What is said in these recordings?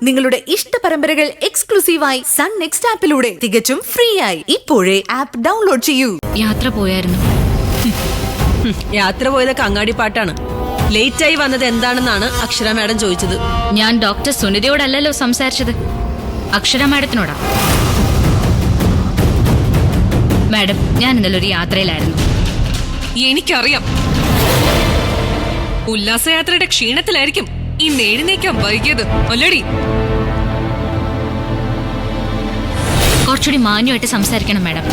നിങ്ങളുടെ ഇഷ്ട പരമ്പരകൾ എക്സ്ക്ലൂസീവായി സൺ നെക്സ്റ്റ് ആപ്പിലൂടെ തികച്ചും ഫ്രീ ആയി ഇപ്പോഴേ ആപ്പ് ഡൗൺലോഡ് ചെയ്യൂ. യാത്ര പോയായിരുന്നു. യാത്ര പോയതൊക്കെ അങ്ങാടിപ്പാട്ടാണ്. ലേറ്റ് ആയി വന്നത് എന്താണെന്നാണ് അക്ഷര മാഡം ചോദിച്ചത്. ഞാൻ ഡോക്ടർ സുനിതയോടല്ലോ സംസാരിച്ചത്, അക്ഷര മാഡത്തിനോടാ. മാഡം, ഞാൻ ഇന്നലെ ഒരു യാത്രയിലായിരുന്നു. എനിക്കറിയാം, ഉല്ലാസയാത്രയുടെ ക്ഷീണത്തിലായിരിക്കും ഇന്ന് എഴുന്നേക്കാൻ വൈകിയത് അല്ലടി. കുറച്ചുകൂടി മാന്യമായിട്ട് സംസാരിക്കണം മാഡം.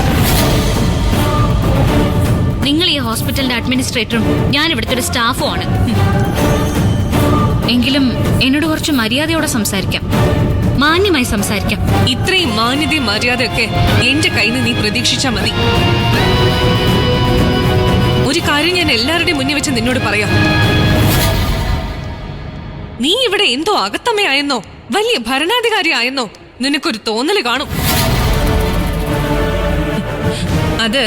നിങ്ങൾ ഈ ഹോസ്പിറ്റലിന്റെ അഡ്മിനിസ്ട്രേറ്ററും ഞാൻ ഇവിടുത്തെ ഒരു സ്റ്റാഫും ആണ്. എങ്കിലും എന്നോട് കുറച്ച് മര്യാദയോടെ സംസാരിക്കാം, മാന്യമായി സംസാരിക്കാം. ഇത്രയും മാന്യതയും മര്യാദയൊക്കെ എന്റെ കയ്യിൽ നിന്ന് നീ പ്രതീക്ഷിച്ചാ മതി. ഒരു കാര്യം ഞാൻ എല്ലാവരുടെയും മുന്നിൽ വെച്ച് നിന്നോട് പറയാം. നീ ഇവിടെ എന്തോ അകത്തമ്മയായെന്നോ വലിയ ഭരണാധികാരി ആയെന്നോ നിനക്കൊരു തോന്നല് കാണും. അത്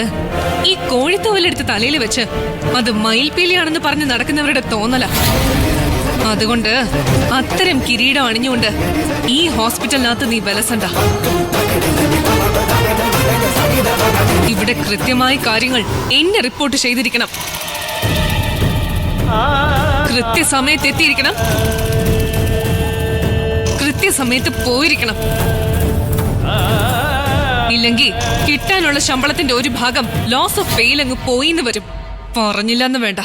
ഈ കോഴിത്തോവലെടുത്ത് തലയിൽ വെച്ച് അത് മയിൽപീലിയാണെന്ന് പറഞ്ഞ് നടക്കുന്നവരുടെ തോന്നല. അതുകൊണ്ട് അത്തരം കിരീടം അണിഞ്ഞുകൊണ്ട് ഈ ഹോസ്പിറ്റലിനകത്ത് നീ വിലസണ്ട. ഇവിടെ കൃത്യമായി കാര്യങ്ങൾ എന്നെ റിപ്പോർട്ട് ചെയ്തിരിക്കണം, കൃത്യസമയത്ത് എത്തിയിരിക്കണം, കൃത്യസമയത്ത് പോയിരിക്കണം. ഇല്ലെങ്കിൽ കിട്ടാനുള്ള ശമ്പളത്തിന്റെ ഒരു ഭാഗം ലോസ് ഓഫ് പെയിൽ അങ്ങ് പോയിന്ന് വരും. പറഞ്ഞില്ലെന്ന് വേണ്ട.